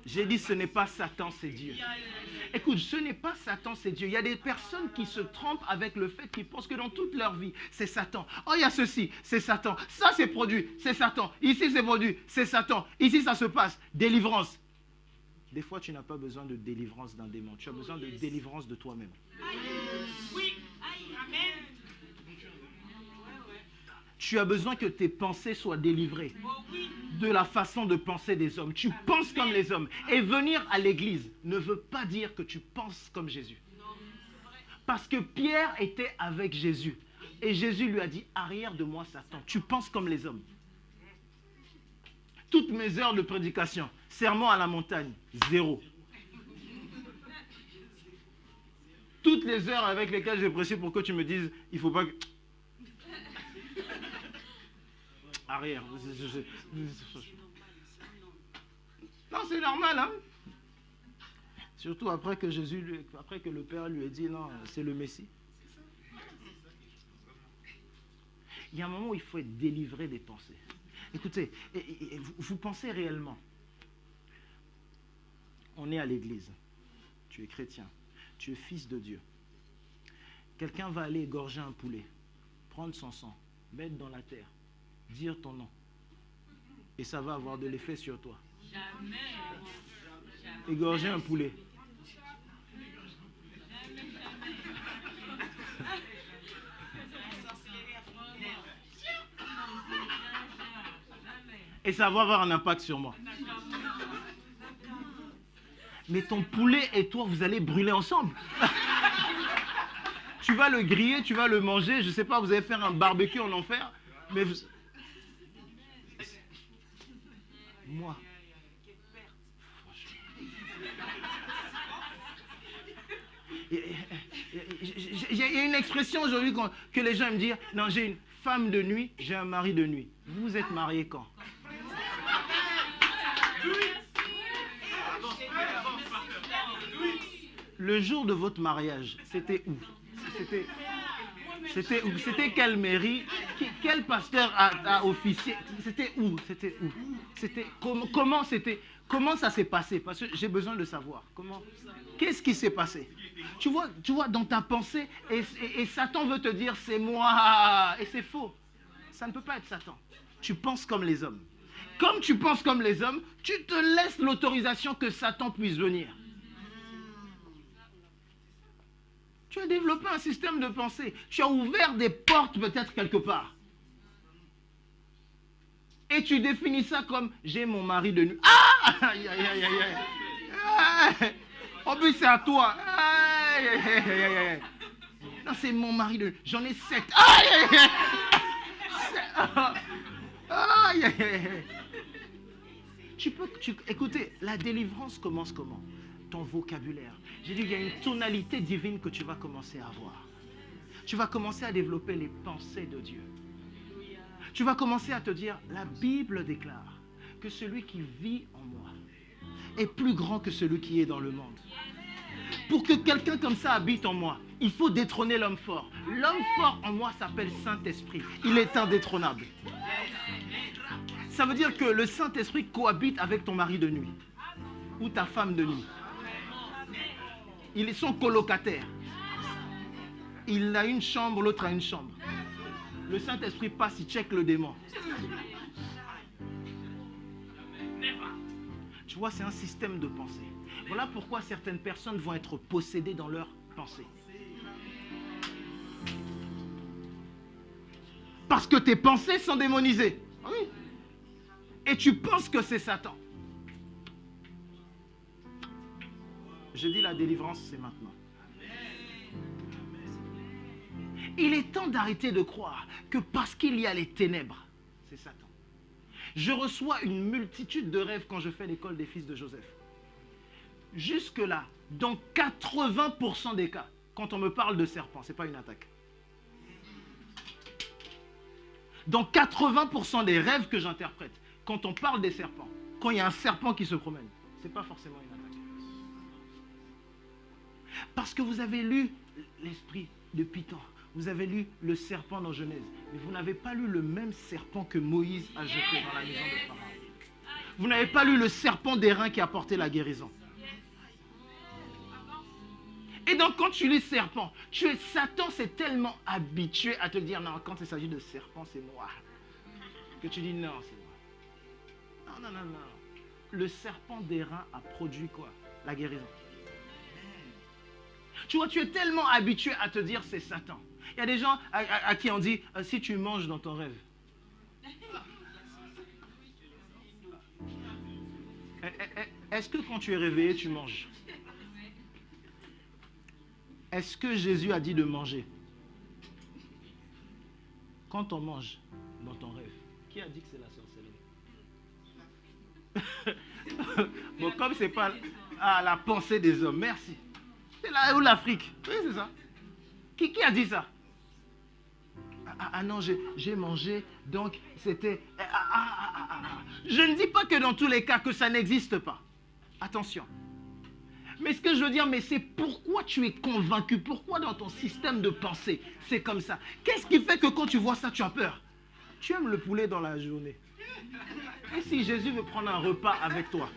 J'ai dit ce n'est pas Satan, c'est Dieu. Écoute, ce n'est pas Satan, c'est Dieu. Il y a des personnes qui se trompent avec le fait qu'ils pensent que dans toute leur vie, c'est Satan. Oh, il y a ceci, c'est Satan. Ça, c'est produit, c'est Satan. Ici, c'est produit, c'est Satan. Ici, ça se passe. Délivrance. Des fois, tu n'as pas besoin de délivrance d'un démon. Tu as besoin de délivrance de toi-même. Oui. Amen. Tu as besoin que tes pensées soient délivrées de la façon de penser des hommes. Tu penses comme les hommes. Et venir à l'église ne veut pas dire que tu penses comme Jésus. Parce que Pierre était avec Jésus. Et Jésus lui a dit, arrière de moi Satan, tu penses comme les hommes. Toutes mes heures de prédication, sermon à la montagne, 0. Toutes les heures avec lesquelles j'ai prêché pour que tu me dises, il ne faut pas que... Arrière. Non, c'est normal, hein. Surtout après que après que le Père lui ait dit, non, c'est le Messie. Il y a un moment où il faut être délivré des pensées. Écoutez, vous pensez réellement. On est à l'église. Tu es chrétien. Tu es fils de Dieu. Quelqu'un va aller égorger un poulet, prendre son sang, mettre dans la terre, dire ton nom. Et ça va avoir de l'effet sur toi. Jamais. Égorger un poulet. Et ça va avoir un impact sur moi. Mais ton poulet et toi, vous allez brûler ensemble. Tu vas le griller, tu vas le manger, je ne sais pas, vous allez faire un barbecue en enfer. Mais vous... Moi. Il y a une expression aujourd'hui que les gens me disent, non, j'ai une femme de nuit, j'ai un mari de nuit. Vous êtes mariés quand? Le jour de votre mariage, c'était où? C'était où? C'était quelle mairie? Quel pasteur a officié? C'était où? C'était où? C'était comment c'était? Comment ça s'est passé? Parce que j'ai besoin de savoir. Qu'est-ce qui s'est passé? Tu vois dans ta pensée, et Satan veut te dire c'est moi, et c'est faux. Ça ne peut pas être Satan. Tu penses comme les hommes. Comme tu penses comme les hommes, tu te laisses l'autorisation que Satan puisse venir. Tu as développé un système de pensée. Tu as ouvert des portes peut-être quelque part. Et tu définis ça comme j'ai mon mari de nuit. Ah! Aïe, aïe, aïe, aïe, aïe. En plus, c'est à toi. Aïe, aïe, aïe, aïe, aïe. Non, c'est mon mari de nuit. J'en ai 7. Aïe, aïe, aïe. Aïe, aïe, aïe. Écoutez, la délivrance commence comment? Ton vocabulaire. J'ai dit, il y a une tonalité divine que tu vas commencer à avoir. Tu vas commencer à développer les pensées de Dieu. Tu vas commencer à te dire, la Bible déclare que celui qui vit en moi est plus grand que celui qui est dans le monde. Pour que quelqu'un comme ça habite en moi, il faut détrôner l'homme fort. L'homme fort en moi s'appelle Saint-Esprit. Il est indétrônable. Ça veut dire que le Saint-Esprit cohabite avec ton mari de nuit ou ta femme de nuit. Ils sont colocataires. Il a une chambre, l'autre a une chambre. Le Saint-Esprit passe, il check le démon. Tu vois, c'est un système de pensée. Voilà pourquoi certaines personnes vont être possédées dans leur pensée. Parce que tes pensées sont démonisées. Oui. Et tu penses que c'est Satan. Je dis la délivrance, c'est maintenant. Il est temps d'arrêter de croire que parce qu'il y a les ténèbres, c'est Satan. Je reçois une multitude de rêves quand je fais l'école des fils de Joseph. Jusque-là, dans 80% des cas, quand on me parle de serpent, ce n'est pas une attaque. Dans 80% des rêves que j'interprète, quand on parle des serpents, quand il y a un serpent qui se promène, ce n'est pas forcément une attaque. Parce que vous avez lu l'esprit de Python, vous avez lu le serpent dans Genèse, mais vous n'avez pas lu le même serpent que Moïse a jeté dans la maison de Pharaon. Vous n'avez pas lu le serpent d'airain qui a apporté la guérison. Et donc, quand tu lis serpent, Satan s'est tellement habitué à te dire, non, quand il s'agit de serpent, c'est moi. Que tu dis, non, c'est moi. Non. Le serpent d'airain a produit quoi? La guérison. Tu vois, tu es tellement habitué à te dire, c'est Satan. Il y a des gens à qui on dit, si tu manges dans ton rêve. Est-ce que quand tu es réveillé, tu manges? Est-ce que Jésus a dit de manger? Quand on mange dans ton rêve, qui a dit que c'est la sorcellerie? Bon, comme c'est pas la pensée des hommes, merci. C'est là où l'Afrique. Oui, c'est ça. Qui a dit ça? Ah non, j'ai mangé, donc c'était... Je ne dis pas que dans tous les cas que ça n'existe pas. Attention. Mais ce que je veux dire, mais c'est pourquoi tu es convaincu, pourquoi dans ton système de pensée, c'est comme ça. Qu'est-ce qui fait que quand tu vois ça, tu as peur? Tu aimes le poulet dans la journée. Et si Jésus veut prendre un repas avec toi?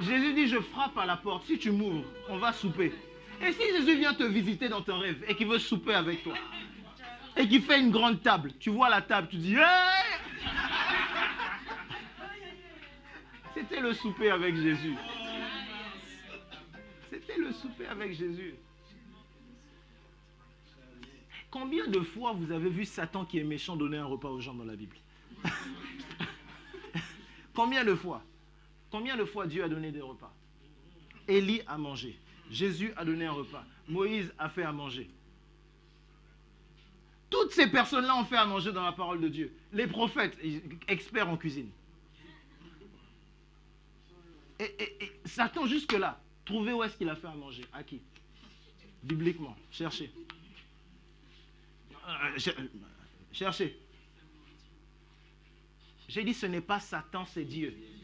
Jésus dit, je frappe à la porte, si tu m'ouvres, on va souper. Et si Jésus vient te visiter dans ton rêve et qu'il veut souper avec toi, et qu'il fait une grande table, tu vois la table, tu dis, hey! C'était le souper avec Jésus. C'était le souper avec Jésus. Combien de fois vous avez vu Satan qui est méchant donner un repas aux gens dans la Bible? Combien de fois? Combien de fois Dieu a donné des repas? Élie a mangé. Jésus a donné un repas. Moïse a fait à manger. Toutes ces personnes-là ont fait à manger dans la parole de Dieu. Les prophètes, experts en cuisine. Et Satan jusque-là, trouvez où est-ce qu'il a fait à manger. À qui? Bibliquement. Cherchez. Cherchez. J'ai dit ce n'est pas Satan, c'est Dieu.